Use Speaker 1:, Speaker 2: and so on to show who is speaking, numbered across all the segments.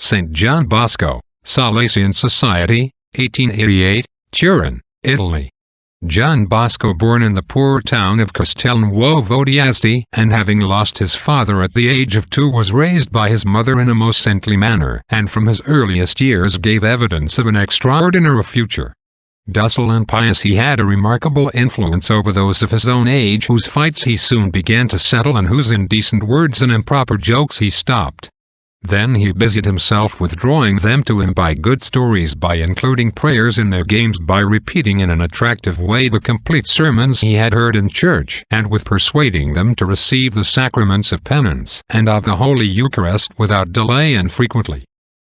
Speaker 1: St. John Bosco, Salesian Society, 1888, Turin, Italy. John Bosco, born in the poor town of Castelnuovo d'Asti, and having lost his father at the age of 2, was raised by his mother in a most saintly manner, and from his earliest years gave evidence of an extraordinary future. Docile and pious, he had a remarkable influence over those of his own age whose fights he soon began to settle and whose indecent words and improper jokes he stopped. Then he busied himself with drawing them to him by good stories, by including prayers in their games, by repeating in an attractive way the complete sermons he had heard in church, and with persuading them to receive the sacraments of penance and of the Holy Eucharist without delay and frequently.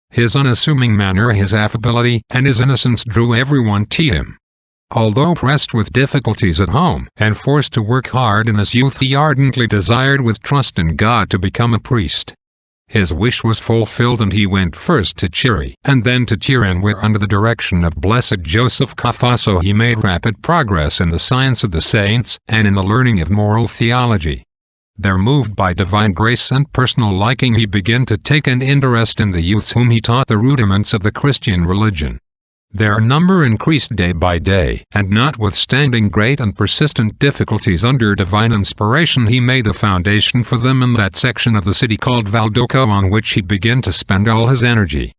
Speaker 1: His unassuming manner, his affability, and his innocence drew everyone to him. Although pressed with difficulties at home and forced to work hard in his youth, he ardently desired with trust in God to become a priest. His wish was fulfilled, and he went first to Turin and then to Turin, where under the direction of Blessed Joseph Confessor he made rapid progress in the science of the saints and in the learning of moral theology. There, moved by divine grace and personal liking, he began to take an interest in the youths whom he taught the rudiments of the Christian religion. Their number increased day by day, and notwithstanding great and persistent difficulties, under divine inspiration he made a foundation for them in that section of the city called Valdoco, on which he began to spend all his energy.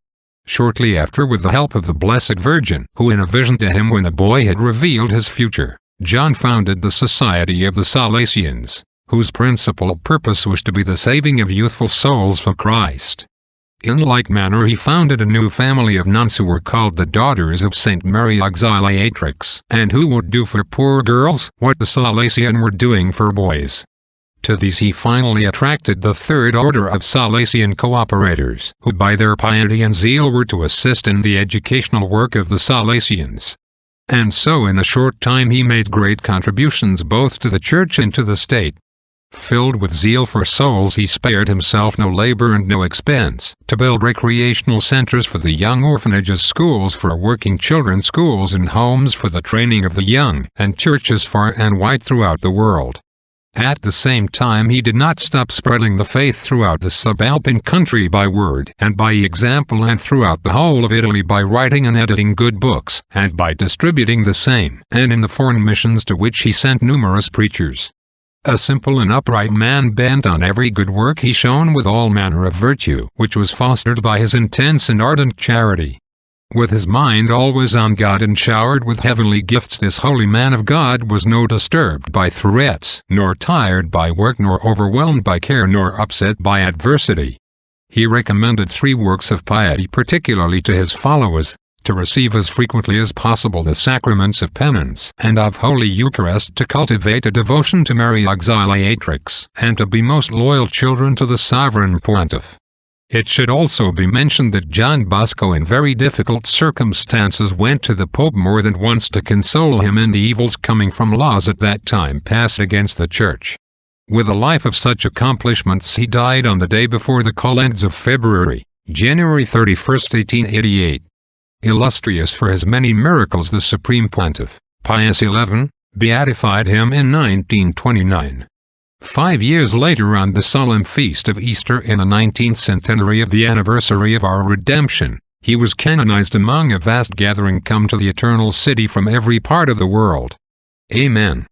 Speaker 1: Shortly after, with the help of the Blessed Virgin, who in a vision to him when a boy had revealed his future, John founded the Society of the Salesians, whose principal purpose was to be the saving of youthful souls for Christ. In like manner he founded a new family of nuns who were called the Daughters of St. Mary Auxiliatrix, and who would do for poor girls what the Salesian were doing for boys. To these he finally attracted the third order of Salesian cooperators, who by their piety and zeal were to assist in the educational work of the Salesians. And so in a short time he made great contributions both to the Church and to the state. Filled with zeal for souls, he spared himself no labor and no expense to build recreational centers for the young, orphanages, schools for working children, schools and homes for the training of the young, and churches far and wide throughout the world. At the same time he did not stop spreading the faith throughout the subalpine country by word and by example, and throughout the whole of Italy by writing and editing good books, and by distributing the same, and in the foreign missions to which he sent numerous preachers. A simple and upright man, bent on every good work, he shone with all manner of virtue, which was fostered by his intense and ardent charity. With his mind always on God and showered with heavenly gifts, this holy man of God was no disturbed by threats, nor tired by work, nor overwhelmed by care, nor upset by adversity. He recommended 3 works of piety particularly to his followers: to receive as frequently as possible the sacraments of penance and of Holy Eucharist, to cultivate a devotion to Mary Auxiliatrix, and to be most loyal children to the Sovereign Pontiff. It should also be mentioned that John Bosco in very difficult circumstances went to the Pope more than once to console him in the evils coming from laws at that time passed against the Church. With a life of such accomplishments he died on the day before the calends of February, January 31, 1888. Illustrious for his many miracles, the Supreme Pontiff, Pius XI, beatified him in 1929. 5 years later, on the solemn feast of Easter in the 19th centenary of the anniversary of our redemption, he was canonized among a vast gathering come to the Eternal City from every part of the world. Amen.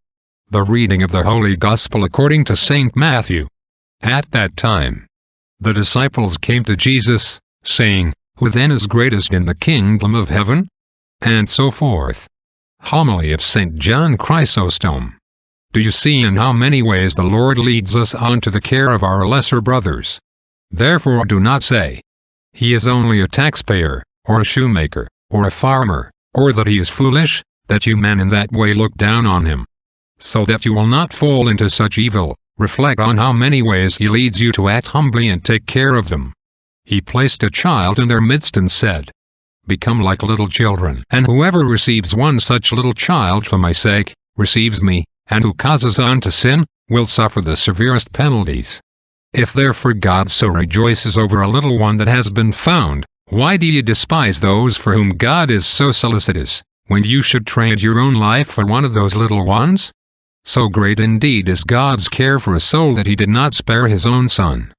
Speaker 1: The reading of the Holy Gospel according to St. Matthew. At that time, the disciples came to Jesus, saying, "Who then is greatest in the kingdom of heaven?" And so forth. Homily of St. John Chrysostom. Do you see in how many ways the Lord leads us on to the care of our lesser brothers? Therefore do not say, "He is only a taxpayer, or a shoemaker, or a farmer," or that he is foolish, that you men in that way look down on him. So that you will not fall into such evil, reflect on how many ways he leads you to act humbly and take care of them. He placed a child in their midst and said, "Become like little children, and whoever receives one such little child for my sake, receives me, and who causes on to sin, will suffer the severest penalties. If therefore God so rejoices over a little one that has been found, why do you despise those for whom God is so solicitous, when you should trade your own life for one of those little ones? So great indeed is God's care for a soul that he did not spare his own Son.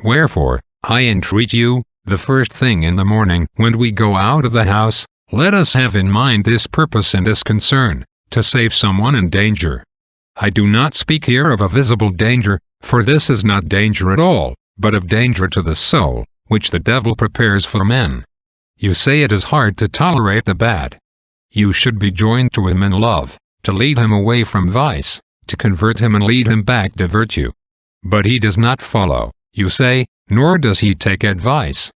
Speaker 1: Wherefore, I entreat you, The first thing in the morning when we go out of the house, let us have in mind this purpose and this concern, to save someone in danger. I do not speak here of a visible danger, for this is not danger at all, but of danger to the soul, which the devil prepares for men. You say it is hard to tolerate the bad. You should be joined to him in love, to lead him away from vice, to convert him and lead him back to virtue. But he does not follow, you say, nor does he take advice.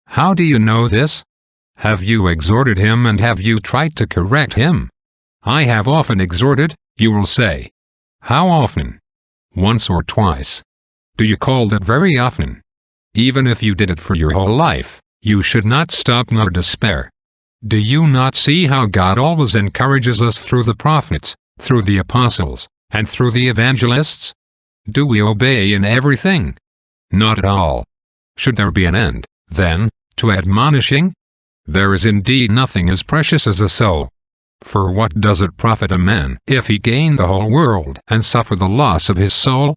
Speaker 1: How do you know this? Have you exhorted him and have you tried to correct him? I have often exhorted, you will say. How often? Once or twice. Do you call that very often? Even if you did it for your whole life, you should not stop nor despair. Do you not see how God always encourages us through the prophets, through the apostles, and through the evangelists? Do we obey in everything? Not at all. Should there be an end, then, to admonishing? There is indeed nothing as precious as a soul. For what does it profit a man if he gain the whole world and suffer the loss of his soul?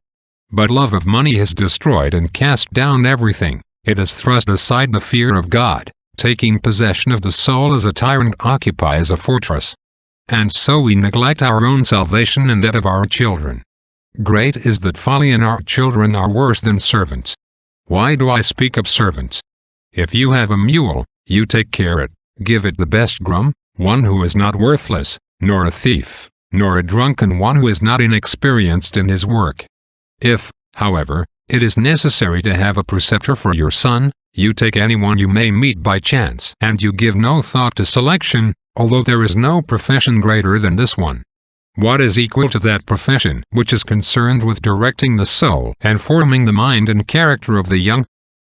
Speaker 1: But love of money has destroyed and cast down everything. It has thrust aside the fear of God, taking possession of the soul as a tyrant occupies a fortress. And so we neglect our own salvation and that of our children. Great is that folly, and our children are worse than servants. Why do I speak of servants? If you have a mule, you take care it, give it the best groom, one who is not worthless, nor a thief, nor a drunken one who is not inexperienced in his work. If, however, it is necessary to have a preceptor for your son, you take anyone you may meet by chance, and you give no thought to selection, although there is no profession greater than this one. What is equal to that profession which is concerned with directing the soul and forming the mind and character of the young?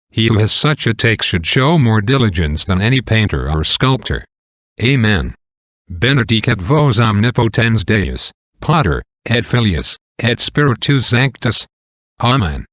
Speaker 1: He who has such a take should show more diligence than any painter or sculptor. Amen. Benedicat vos omnipotens Deus, Pater, et Filius, et Spiritus Sanctus. Amen.